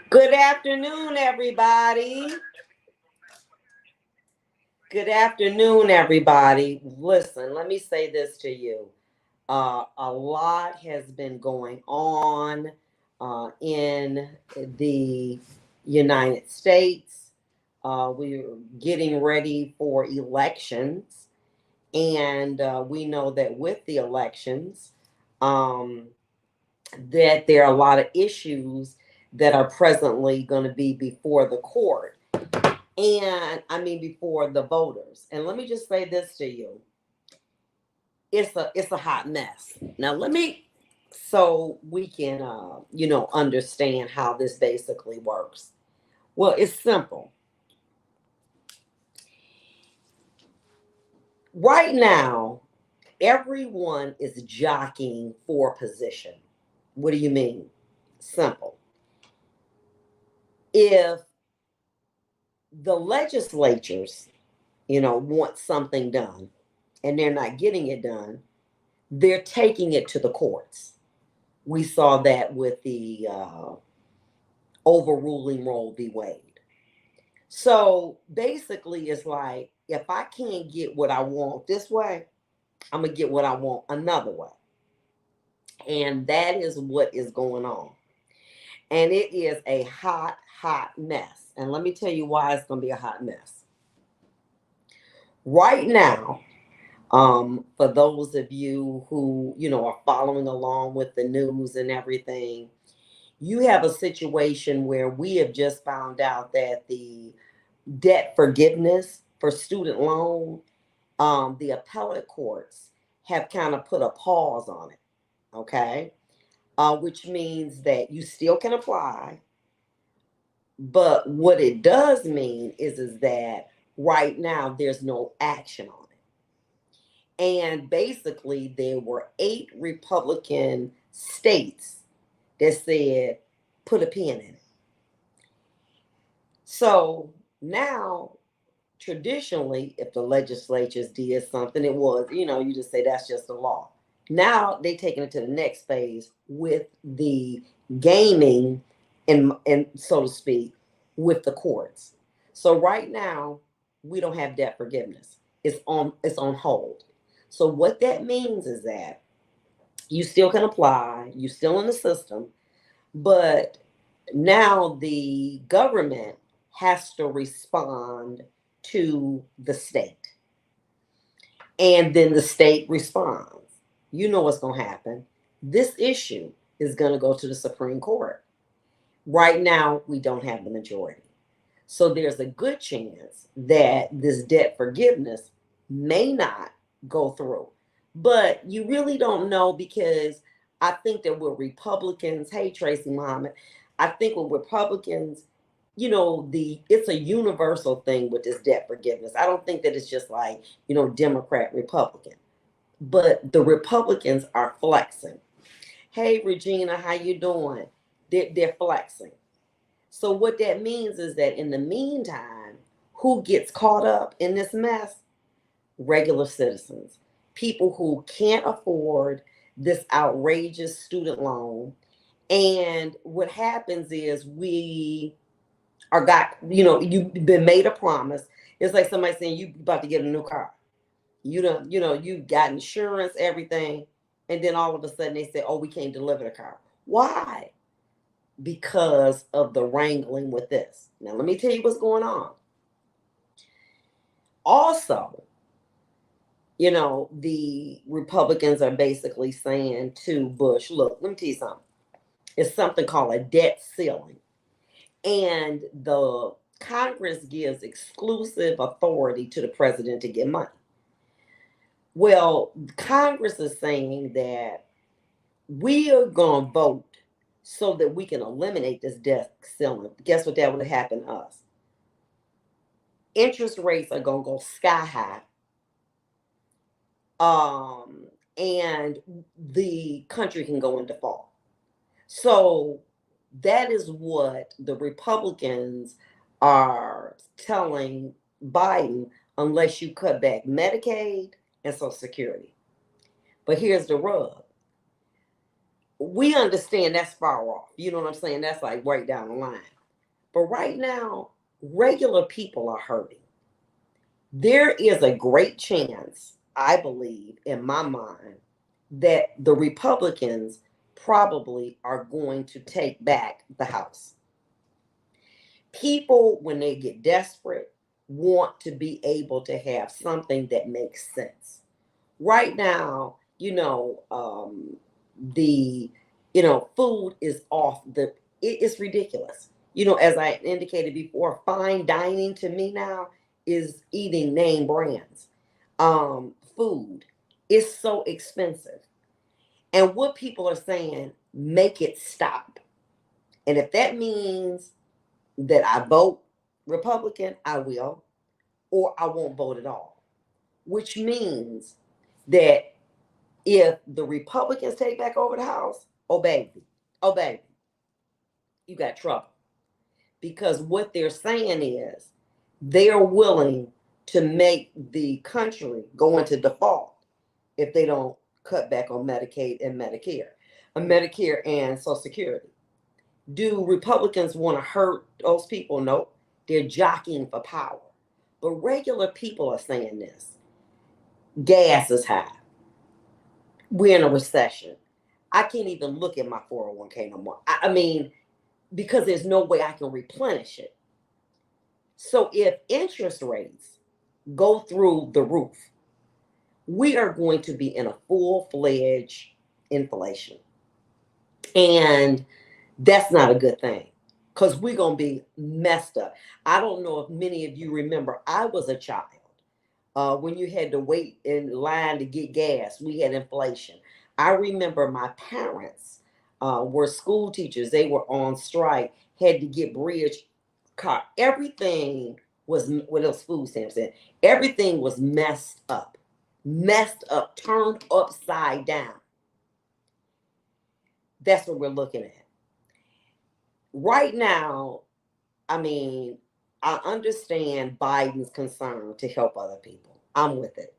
Good afternoon, everybody. Good afternoon, everybody. Listen, let me say this to you. A lot has been going on in the United States. We're getting ready for elections, and we know that with the elections, um, that there are a lot of issues that are presently going to be before the court, and I mean before the voters. And let me just say this to you: it's a hot mess. Now let me so we can understand how this basically works. Well, it's simple. Right now, everyone is jockeying for position. What do you mean? Simple. If the legislatures, want something done and they're not getting it done, they're taking it to the courts. We saw that with the overruling Roe v. Wade. So basically, it's like if I can't get what I want this way, I'm going to get what I want another way. And that is what is going on. And it is a hot, hot mess. And let me tell you why it's going to be a hot mess. Right now, for those of you who, are following along with the news and everything, you have a situation where we have just found out that the debt forgiveness for student loan, the appellate courts have kind of put a pause on it, okay? Which means that you still can apply, but what it does mean is that right now there's no action on it. And basically, there were 8 Republican states that said, put a pin in it. So now, traditionally, if the legislatures did something, it was, you just say that's just the law. Now they taking it to the next phase with the gaming and so to speak with the courts. So right now we don't have debt forgiveness. It's on hold. So what that means is that you still can apply, you still in the system, but now the government has to respond to the state. And then the state responds. You know what's going to happen. This issue is going to go to the Supreme Court. Right now, we don't have the majority. So there's a good chance that this debt forgiveness may not go through. But you really don't know because I think that with Republicans, hey, Tracy Muhammad, I think with Republicans, it's a universal thing with this debt forgiveness. I don't think that it's just like, Democrat, Republican. But the Republicans are flexing. Hey, Regina, how you doing? They're flexing. So what that means is that in the meantime, who gets caught up in this mess? Regular citizens, people who can't afford this outrageous student loan. And what happens is we are got, you've been made a promise. It's like somebody saying you about to get a new car. You got insurance, everything, and then all of a sudden they say, oh, we can't deliver the car. Why? Because of the wrangling with this. Now, let me tell you what's going on. Also, the Republicans are basically saying to Bush, look, let me tell you something. It's something called a debt ceiling. And the Congress gives exclusive authority to the president to get money. Well, Congress is saying that we are going to vote so that we can eliminate this debt ceiling. Guess what that would happen to us? Interest rates are going to go sky high. And the country can go in default. So that is what the Republicans are telling Biden, unless you cut back Medicaid and Social Security. But here's the rub. we understand that's far off. You know what I'm saying? That's like right down the line. But right now, regular people are hurting. There is a great chance, I believe, in my mind, that the Republicans probably are going to take back the House. People, when they get desperate, want to be able to have something that makes sense. Right now, the food is off it's ridiculous. As I indicated before, fine dining to me now is eating name brands. Food is so expensive. And what people are saying, make it stop. And if that means that I vote Republican, I will, or I won't vote at all. Which means that if the Republicans take back over the House, oh baby, you got trouble. Because what they're saying is they're willing to make the country go into default if they don't cut back on Medicaid and Medicare and Social Security. Do Republicans want to hurt those people? Nope. They're jockeying for power. But regular people are saying this. Gas is high. We're in a recession. I can't even look at my 401k no more. I mean, because there's no way I can replenish it. So if interest rates go through the roof, we are going to be in a full-fledged inflation. And that's not a good thing because we're going to be messed up. I don't know if many of you remember, I was a child. When you had to wait in line to get gas, we had inflation. I remember my parents were school teachers. They were on strike, had to get bridge car. Everything was, what else food stamps in? Everything was messed up, turned upside down. That's what we're looking at. Right now, I mean, I understand Biden's concern to help other people. I'm with it.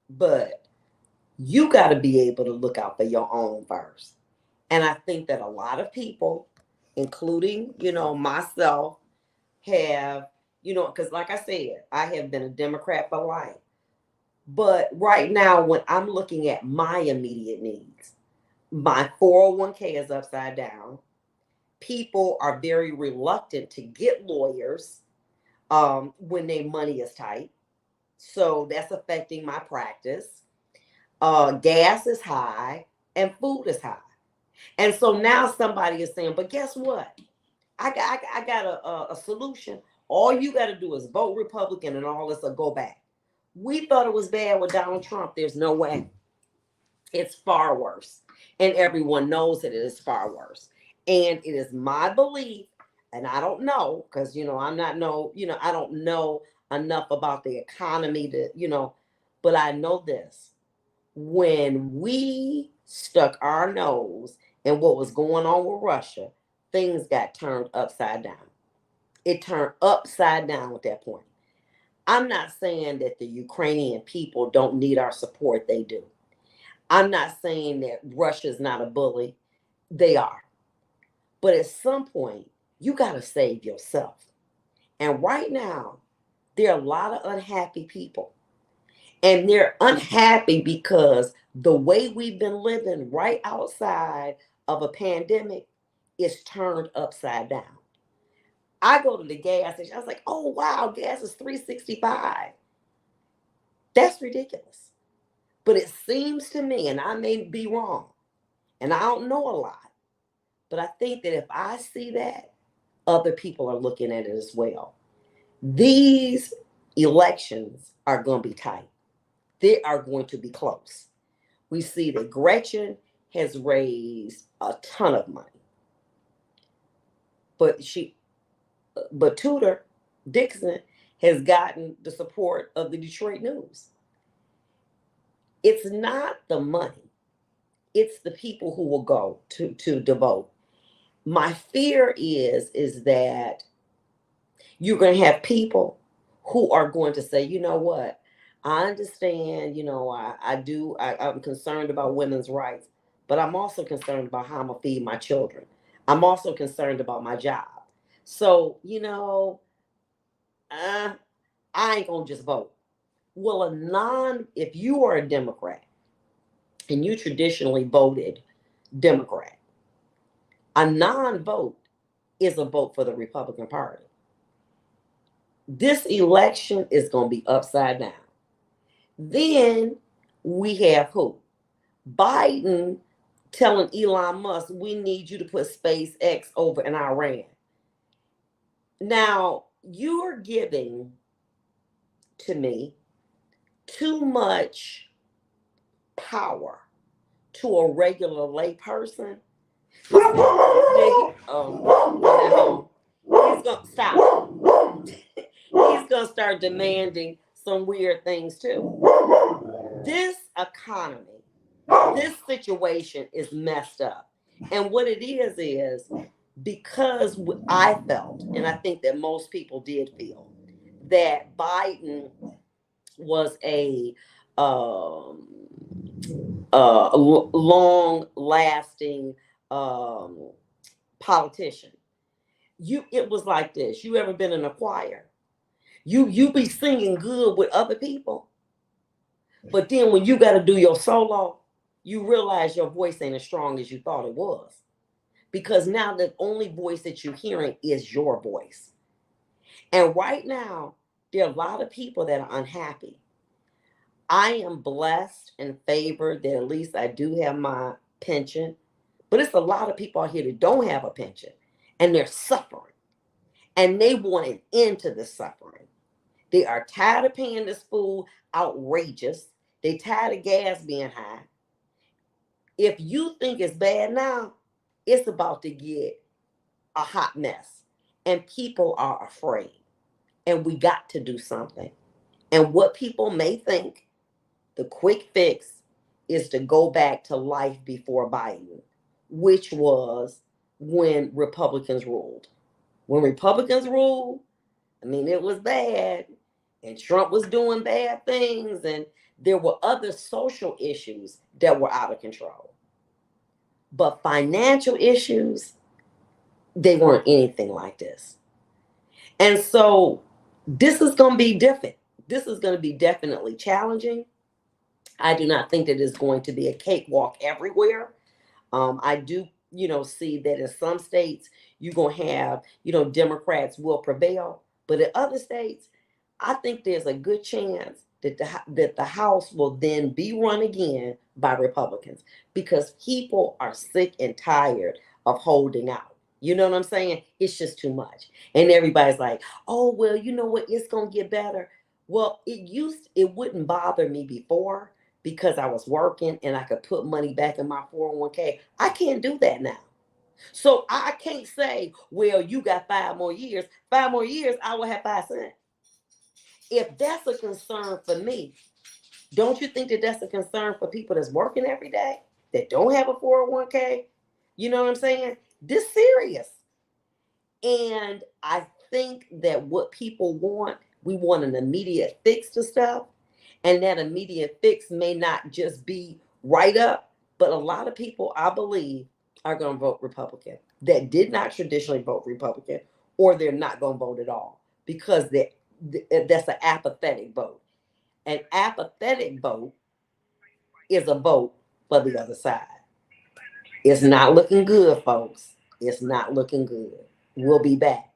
But you got to be able to look out for your own first. And I think that a lot of people, including, myself, have, because like I said, I have been a Democrat for life. But right now, when I'm looking at my immediate needs, my 401k is upside down. People are very reluctant to get lawyers when their money is tight. So that's affecting my practice. Gas is high and food is high. And so now somebody is saying, but guess what? I got a solution. All you got to do is vote Republican and all this will go back. We thought it was bad with Donald Trump. There's no way. It's far worse. And everyone knows that it is far worse. And it is my belief, and I don't know, because, I don't know enough about the economy to, but I know this. When we stuck our nose in what was going on with Russia, things got turned upside down. It turned upside down at that point. I'm not saying that the Ukrainian people don't need our support. They do. I'm not saying that Russia's not a bully. They are. But at some point, you got to save yourself. And right now, there are a lot of unhappy people. And they're unhappy because the way we've been living right outside of a pandemic is turned upside down. I go to the gas station. I was like, oh, wow, gas is $3.65. That's ridiculous. But it seems to me, and I may be wrong, and I don't know a lot, but I think that if I see that, other people are looking at it as well. These elections are going to be tight. They are going to be close. We see that Gretchen has raised a ton of money. But Tudor Dixon has gotten the support of the Detroit News. It's not the money. It's the people who will go to vote. My fear is that you're going to have people who are going to say, you know what, I understand, I'm concerned about women's rights, but I'm also concerned about how I'm going to feed my children. I'm also concerned about my job. So, I ain't going to just vote. Well, if you are a Democrat and you traditionally voted Democrat, a non-vote is a vote for the Republican Party. This election is going to be upside down. Then we have who? Biden telling Elon Musk, we need you to put SpaceX over in Iran. Now, you're giving, to me, too much power to a regular layperson. He's gonna stop. He's gonna start demanding some weird things too. This economy, this situation is messed up. And what it is because I felt, and I think that most people did feel, that Biden was a long-lasting politician. It was like this. You ever been in a choir? You be singing good with other people, but then when you got to do your solo, you realize your voice ain't as strong as you thought it was, because now the only voice that you're hearing is your voice. And right now, there are a lot of people that are unhappy. I am blessed and favored that at least I do have my pension, but it's a lot of people out here that don't have a pension and they're suffering, and they want an end to the suffering. They are tired of paying this food outrageous. They tired of gas being high. If you think it's bad now, it's about to get a hot mess, and people are afraid, and we got to do something. And what people may think the quick fix is to go back to life before Biden, which was when Republicans ruled. When Republicans ruled, it was bad, and Trump was doing bad things, and there were other social issues that were out of control. But financial issues, they weren't anything like this. And so this is going to be different. This is going to be definitely challenging. I do not think that it's going to be a cakewalk everywhere. I do, see that in some states, you're going to have, Democrats will prevail. But in other states, I think there's a good chance that the House will then be run again by Republicans, because people are sick and tired of holding out. You know what I'm saying? It's just too much. And everybody's like, oh, well, you know what? It's going to get better. Well, it wouldn't bother me before, because I was working and I could put money back in my 401k. I can't do that now. So I can't say, well, you got 5 more years. 5 more years, I will have 5 cents. If that's a concern for me, don't you think that that's a concern for people that's working every day, that don't have a 401k? You know what I'm saying? This serious. And I think that what people want, we want an immediate fix to stuff. And that immediate fix may not just be right up, but a lot of people, I believe, are going to vote Republican that did not traditionally vote Republican, or they're not going to vote at all, because that's an apathetic vote. An apathetic vote is a vote for the other side. It's not looking good, folks. It's not looking good. We'll be back.